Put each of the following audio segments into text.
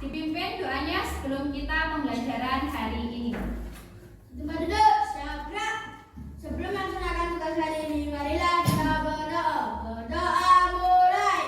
dipimpin doanya sebelum kita pembelajaran hari ini. Tempat duduk, siap gerak. Sebelum melaksanakan tugas hari ini, marilah kita berdoa. Berdoa mulai.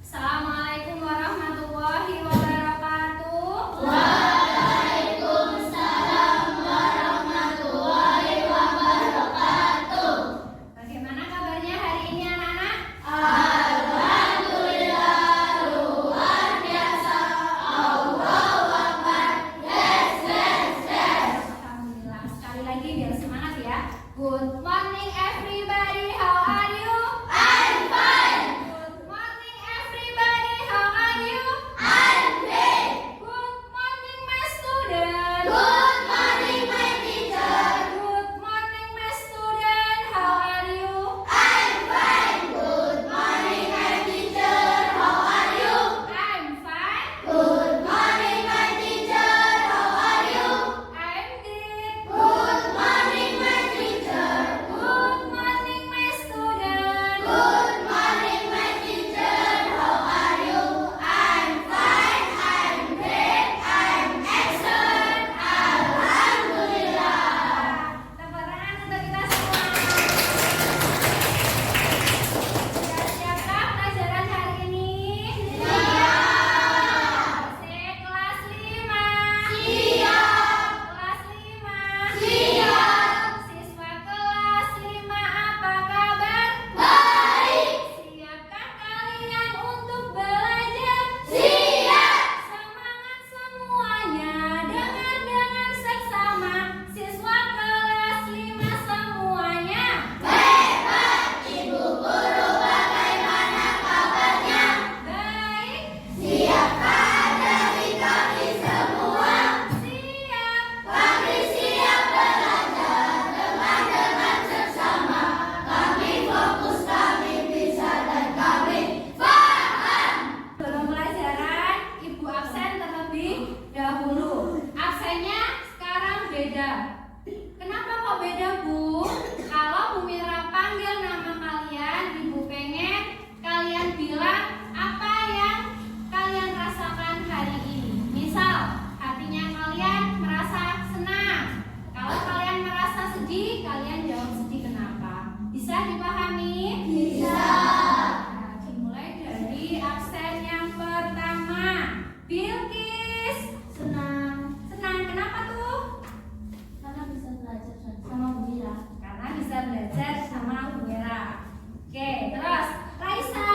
Assalamualaikum warahmatullahi wabarakatuh. Bagaimana kabarnya hari ini anak-anak? Alhamdulillah. Sekali lagi biar semangat ya. Good morning everybody, how are you? Good morning everybody, how are you? Good morning my student. Good morning my student, how are you? I'm fine. I'm great. I'm excellent. Alhamdulillah. Tepuk tangan untuk kita semua. Sudah siapkah pelajaran hari ini? Kelas 5. Kelas 5. Siswa kelas 5 apa kabar? Siapkah kalian untuk belajar? Semangat semuanya, dengan seksama. Siswa kelas 5 semuanya. Baik. Siap. Sebelum pelajaran, Ibu absen terlebih dahulu. Absennya sekarang beda. Kenapa kok beda, Bu? Kalau Bu Mira panggil nama kalian, Ibu pengen kalian bilang apa yang kalian rasakan hari ini. Misal, hatinya kalian merasa senang. Kalau kalian merasa sedih, kalian jawab sedih kenapa. Bisa dipahami? Nah, dimulai dari absen yang pertama. Bilkis. Senang. Kenapa tuh? Karena bisa belajar sama Bu Mira. Oke, terus Raisa.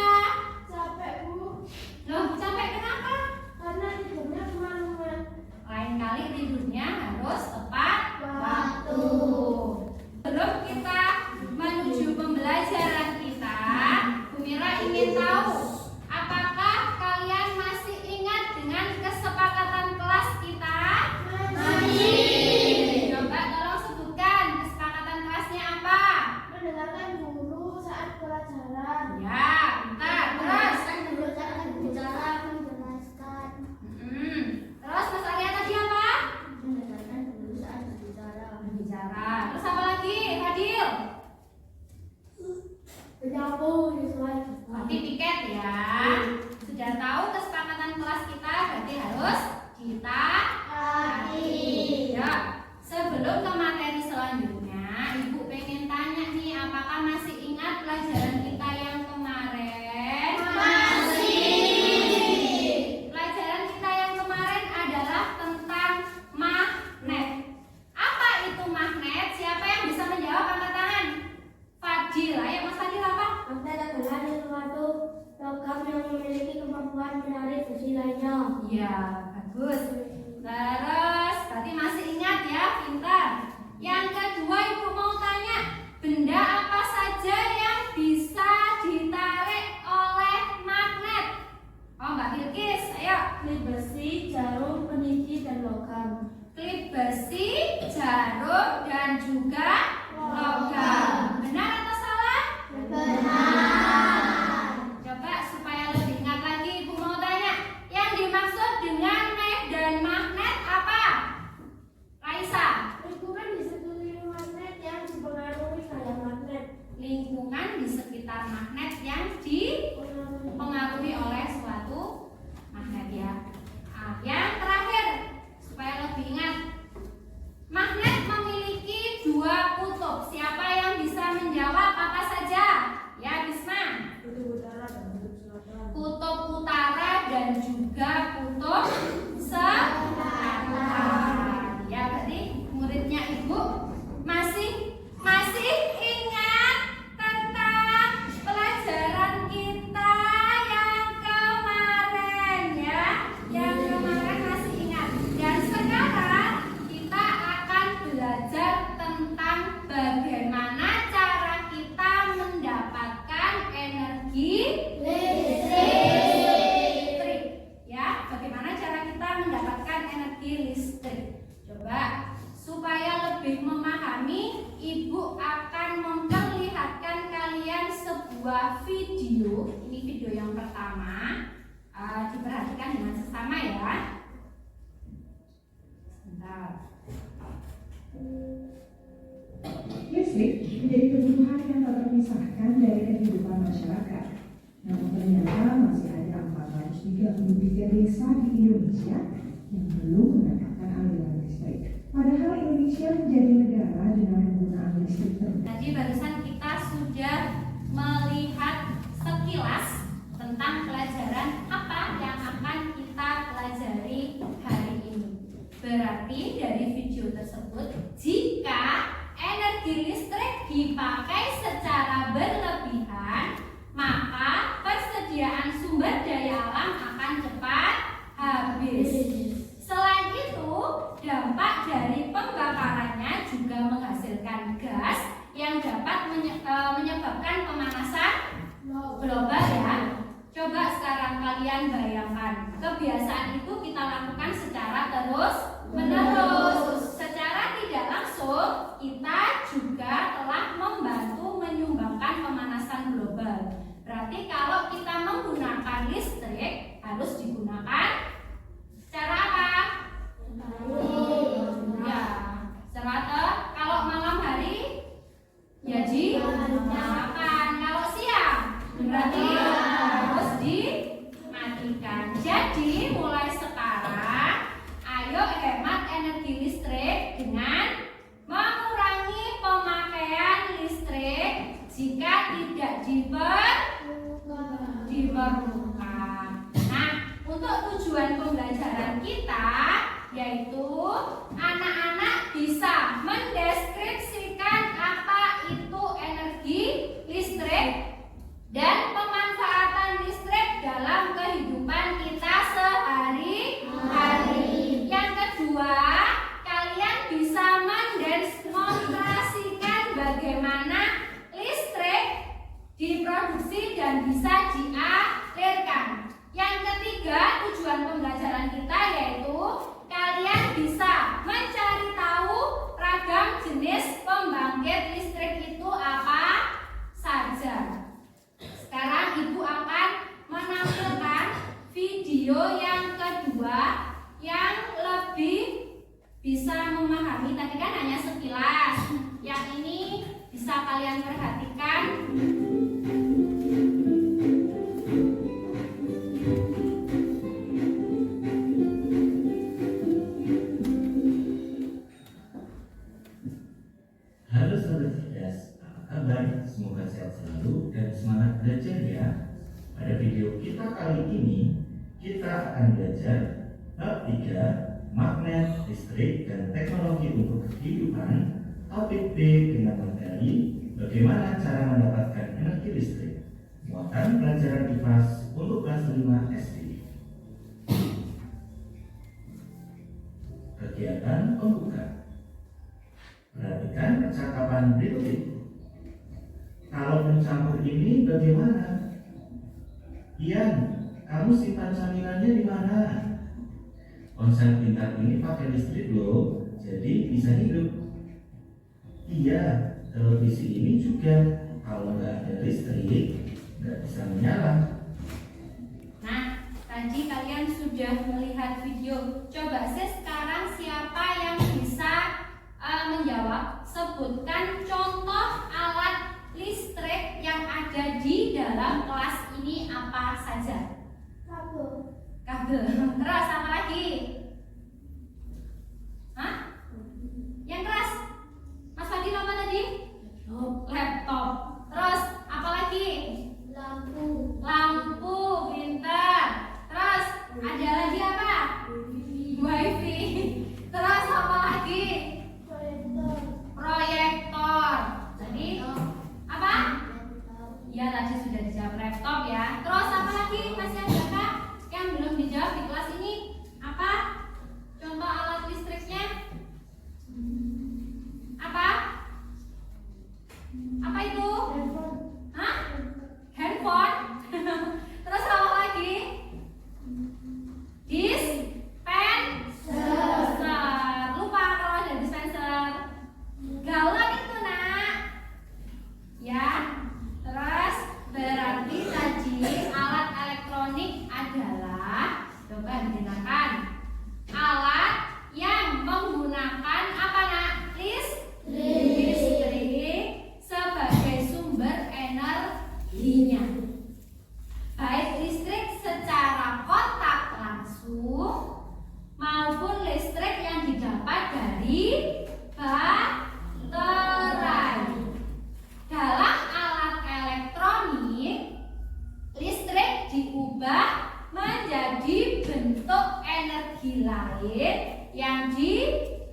Loh, capek kenapa? Lain kali tidurnya harus tepat waktu. Sebelum kita menuju pembelajaran kita, Bu Mira ingin tahu, apakah kalian masih ingat dengan kesepakatan kelas kita? Coba tolong sebutkan kesepakatan kelasnya apa? Mendengarkan guru saat pelajaran. Ya, bentar. Terus? Menjelaskan. Terus Mas Arya tadi apa? Mendengarkan guru saat berbicara. Berbicara. Terus apa lagi, Fadil? Menyapu sesuai. Berarti piket ya. Sudah tahu kesepakatan kelas kita, berarti harus kita Hati. ya. Sebelum Listrik menjadi kebutuhan yang tak terpisahkan dari kehidupan masyarakat. Namun ternyata masih ada 433 desa di Indonesia yang belum mendapatkan aliran listrik. Padahal Indonesia menjadi negara dengan penggunaan listrik terbaik. Tadi barusan kita sudah melihat sekilas tentang pelajaran apa yang akan kita pelajari hari ini. Berarti dari video tersebut, jika energi listrik dipakai secara berlebihan, maka persediaan sumber daya alam akan cepat habis. Selain itu, dampak dari pembakarannya juga menghasilkan gas yang dapat menyebabkan pemanasan global ya. Coba sekarang kalian bayangkan, kebiasaan itu kita lakukan secara terus-menerus. Secara tidak langsung, kita juga telah membantu menyumbangkan pemanasan global. Berarti kalau kita menggunakan listrik, harus digunakan cara apa? Ya, kalau malam hari, ya dinyalakan. Kalau siang, berarti harus dimatikan. Jadi mulai sekarang, ayo hemat energi listrik dengan mengurangi pemakaian listrik jika tidak diperlukan. Nah, untuk tujuan pembelajaran kita yaitu anak-anak bisa mendeskripsikan apa itu energi listrik dan pemanfaatan listrik dalam kehidupan kita sehari-hari. Yang kedua, kalian bisa mendemonstrasikan bagaimana listrik diproduksi dan bisa dialirkan. Yang ketiga, tujuan pembelajaran kita yaitu kalian bisa mencari tahu ragam jenis pembangkit listrik itu apa saja. Sekarang Ibu akan menampilkan video yang kedua yang lebih bisa memahami. Tadi kan hanya sekilas. Yang ini bisa kalian perhatikan. Halo Sobat Cerdas, apa kabar? Semoga sehat selalu dan semangat belajar ya. Pada video kita kali ini, kita akan belajar bab 3, magnet, listrik, dan teknologi untuk kehidupan. Topik B dengan materi bagaimana cara mendapatkan energi listrik. Muatan pelajaran IPA untuk kelas 5 SD. Kegiatan pembuka. Perhatikan percakapan berikut. Kalau mencampur ini bagaimana? Ian, kamu simpan saminannya di mana? Ponsel pintar ini pakai listrik loh, jadi bisa hidup. Iya, televisi ini juga kalau nggak ada listrik nggak bisa menyala. Nah, tadi kalian sudah melihat video. Coba sih sekarang siapa yang bisa menjawab? Sebutkan contoh alat listrik yang ada di dalam kelas ini apa saja? Kabel. Terus apa lagi? Hah? Yang keras? Mas Fadil apa tadi? Laptop. Terus apa lagi? Lampu, pintar. Terus ada lagi apa? Wifi. Terus apa lagi? Proyektor. Jadi apa? Ya tadi sudah dijawab laptop ya. Terus apa lagi? Masih ada kah yang belum dijawab di kelas ini? Apa? Contoh alat listriknya?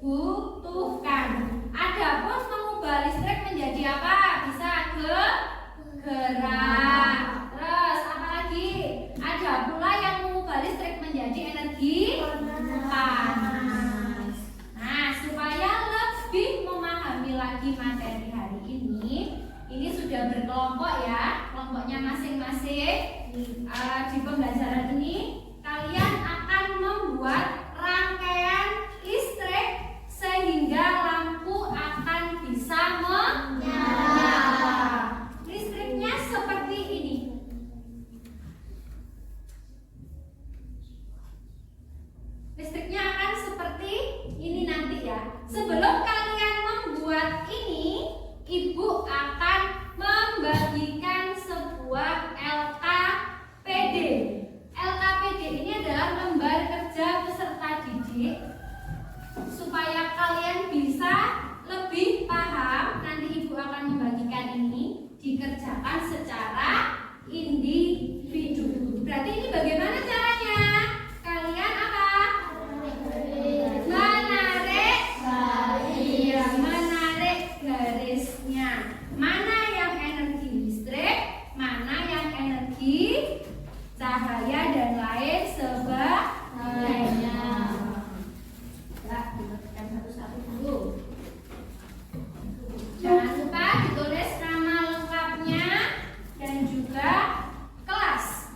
dibutuhkan. Adapun mengubah listrik menjadi apa? Bisa gerak. Terus apa lagi? Ada pula yang mengubah listrik menjadi energi panas. Nah, supaya lebih memahami lagi materi hari ini sudah berkelompok ya, kelompoknya masing-masing. Di pembelajaran ini kalian akan membuat rangkaian listrik sehingga lampu akan bisa menyala. Listriknya seperti ini. Listriknya akan seperti ini nanti ya. Sebelum kalian membuat ini, Ibu akan membagikan sebuah LKPD. LKPD ini adalah lembar kerja peserta didik. Supaya kalian bisa lebih paham, nanti Ibu akan membagikan ini dikerjakan secara individu. Berarti ini bagaimana caranya? Kalian apa? Menarik garisnya. Mana yang energi listrik, mana yang energi cahaya dan lain sebagainya. Ya, dibagikan satu-satu dulu. Jangan lupa ditulis nama lengkapnya dan juga kelas.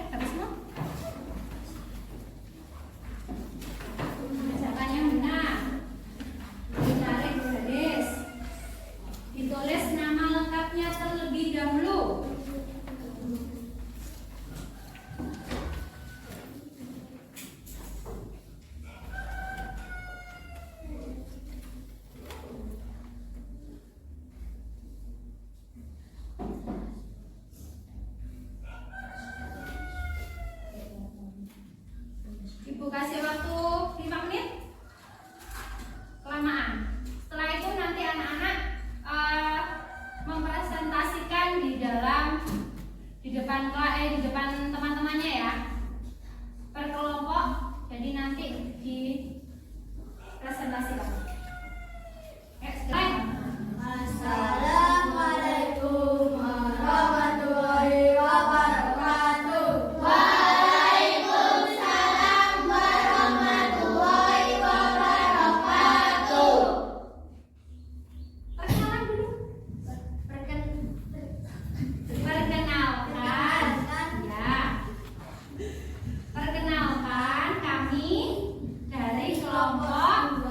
Habis semua? Bacakan yang benar. Ditarik garis. Ditulis nama lengkapnya terlebih dahulu. Ibu kasih waktu 5 menit. Kelamaan. Setelah itu nanti anak-anak mempresentasikan di depan teman-temannya ya. Per kelompok. Jadi nanti dipresentasikan. Assalamualaikum warahmatullahi wabarakatuh. Waalaikumsalam warahmatullahi wabarakatuh. Perkenalan dulu. Perkenalkan. Ya. Perkenalkan, kami dari kelompok.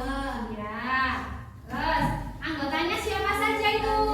Ya. Terus anggotanya siapa saja itu?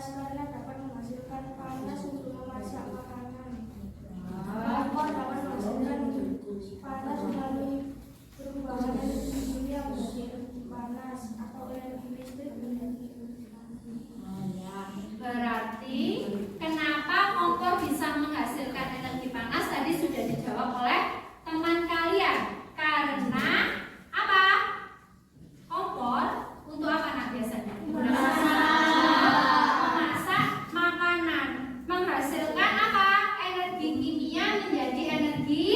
panas karena dapat menghasilkan panas untuk memasak makanan. Kompor dapat menghasilkan panas melalui perubahan energi surya menjadi energi panas atau energi listrik menjadi energi panas. Berarti kenapa kompor bisa menghasilkan energi panas tadi sudah dijawab oleh teman kalian. Karena apa? Kompor untuk apa nak biasanya? Memasak makanan, menghasilkan apa? Energi kimia menjadi energi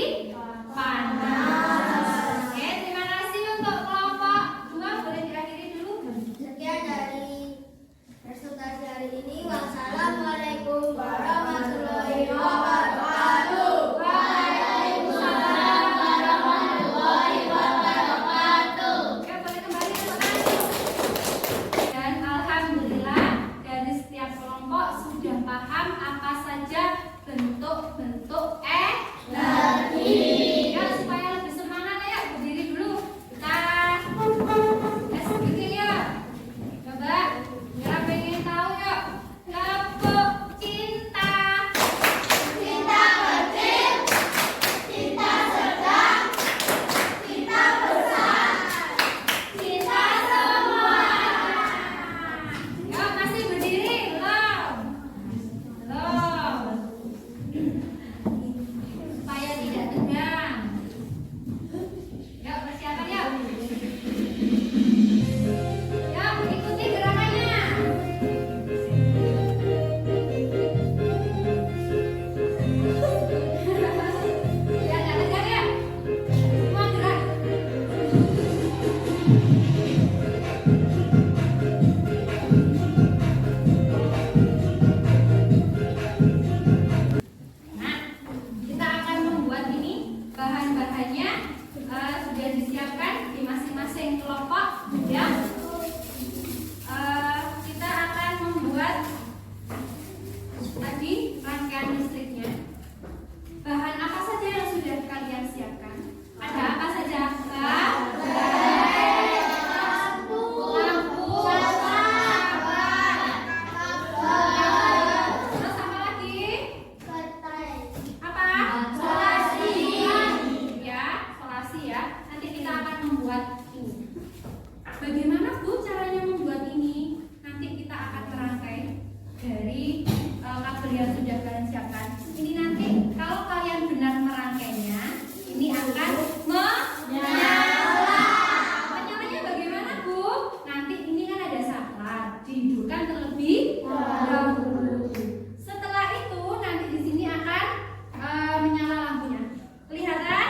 panas. Oke, terima kasih untuk kelompok 2. Boleh diakhiri dulu. Sekian dari presentasi hari ini. Wassalamualaikum warahmatullahi wabarakatuh. Waalaikumsalam warahmatullahi wabarakatuh. Oke, boleh kembali ke kelas. Dan alhamdulillah dari setiap kelompok sudah paham apa saja bentuk-bentuk energi. Ya, supaya lebih semangat ya, berdiri dulu. Kita bikin ya. Coba, kita pengen tahu yuk. Tepuk cinta. Cinta kecil, cinta sedang, cinta besar, cinta semua. Yuk, masih berdiri belum? Belum. Supaya tidak tegang. Yuk, persiapan yuk. Yuk, ikuti gerakannya. Ya, nggak tegang ya? Semua gerak. Nah, kita akan membuat ini bahan-bahannya sudah disiapkan di masing-masing kelompok ya. Kita akan membuat tadi rangkaian listriknya. Bahan apa saja yang sudah kalian siapkan? Ada apa saja? Lampu, terus apa lagi? Apa? Solasi. Ya, solasi ya. Nanti kita akan membuat ini. Bagaimana Bu caranya membuat ini? Nanti kita akan merangkai dari kabel yang sudah kalian siapkan. Ini nanti kalau kalian benar merangkainya, ini akan menyala. Menyalanya bagaimana Bu? Nanti ini kan ada saklar, dihidupkan terlebih dahulu. Setelah itu nanti di sini akan menyala lampunya. Kelihatan?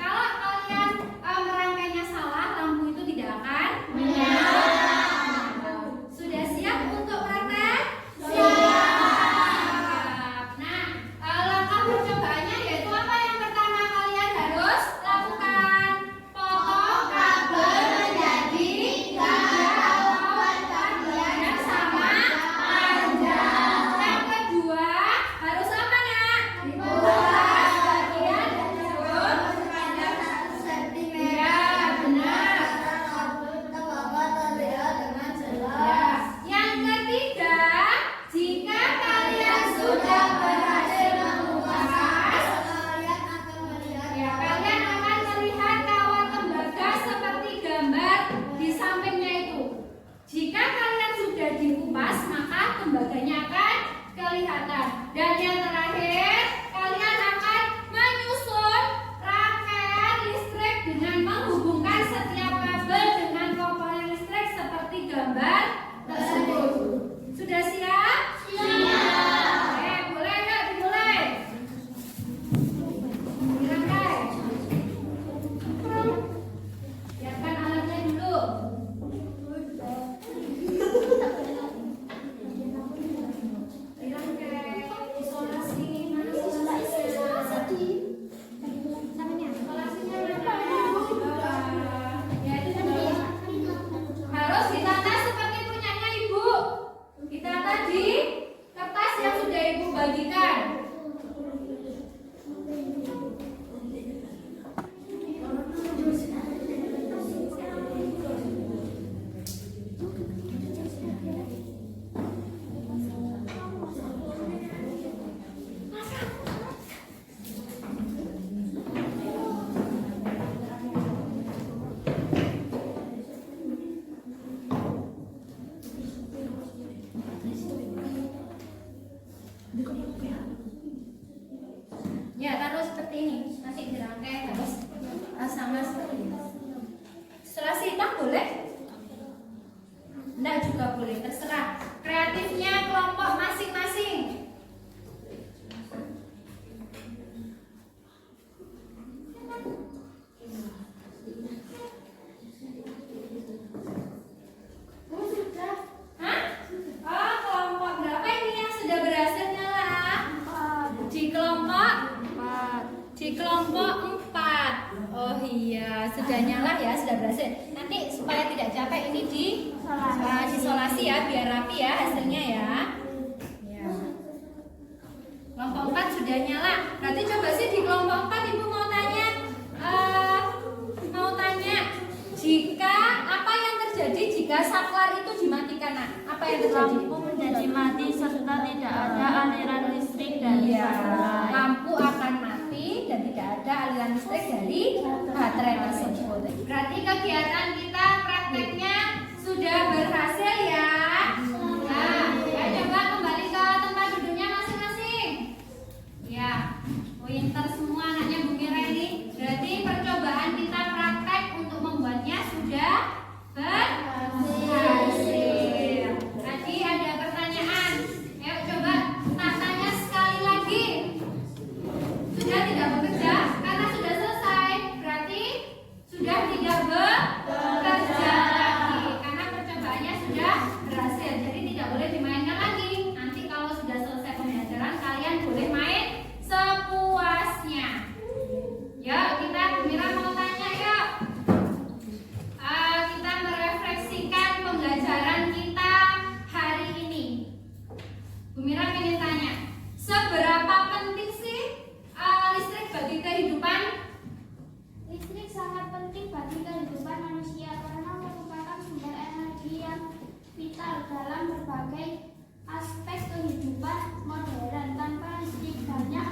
Kalau kalian merangkainya salah, lampu itu tidak akan menyala. Sudah siap untuk praktek? Siap. Isolasi hitam boleh? Enggak juga boleh, terserah. Kreatifnya kelompok masing-masing. Hah? Oh, kelompok berapa ini yang sudah berhasil nyala? Di kelompok 4. Oh iya, sudah nyala ya, sudah berhasil. Nanti supaya tidak capek ini diisolasi ya, biar rapi ya hasilnya ya. Ya. Kelompok 4 sudah nyala. Berarti coba sih di kelompok 4 Ibu mau tanya, jika apa yang terjadi jika saklar itu dimatikan, Nak? Apa yang terjadi? Lampu menjadi mati serta tidak ada aliran listrik dari baterai. Lampu akan mati dan tidak ada aliran listrik dari baterai tersebut. Berarti kegiatan kita prakteknya sudah berhasil ya. Nah, ya coba kembali ke tempat duduknya masing-masing. Ya, pinter semua anaknya Bu Mira ini. Berarti percobaan kita praktek untuk membuatnya sudah berhasil. Tadi ada pertanyaan. Ayo coba tanya sekali lagi. Sudah tidak bekerja karena sudah selesai. Berarti sudah tidak bekerja lagi karena percobaannya sudah berhasil. Jadi tidak boleh dimainkan lagi. Nanti kalau sudah selesai pembelajaran kalian boleh main sepuasnya. Yuk kita Bu Mira mau tanya yuk. Kita merefleksikan pembelajaran kita hari ini. Bu Mira ingin tanya, seberapa penting sih listrik bagi kehidupan? Listrik sangat penting bagi kehidupan manusia karena merupakan sumber energi yang vital dalam berbagai aspek kehidupan modern. Tanpa listrik banyak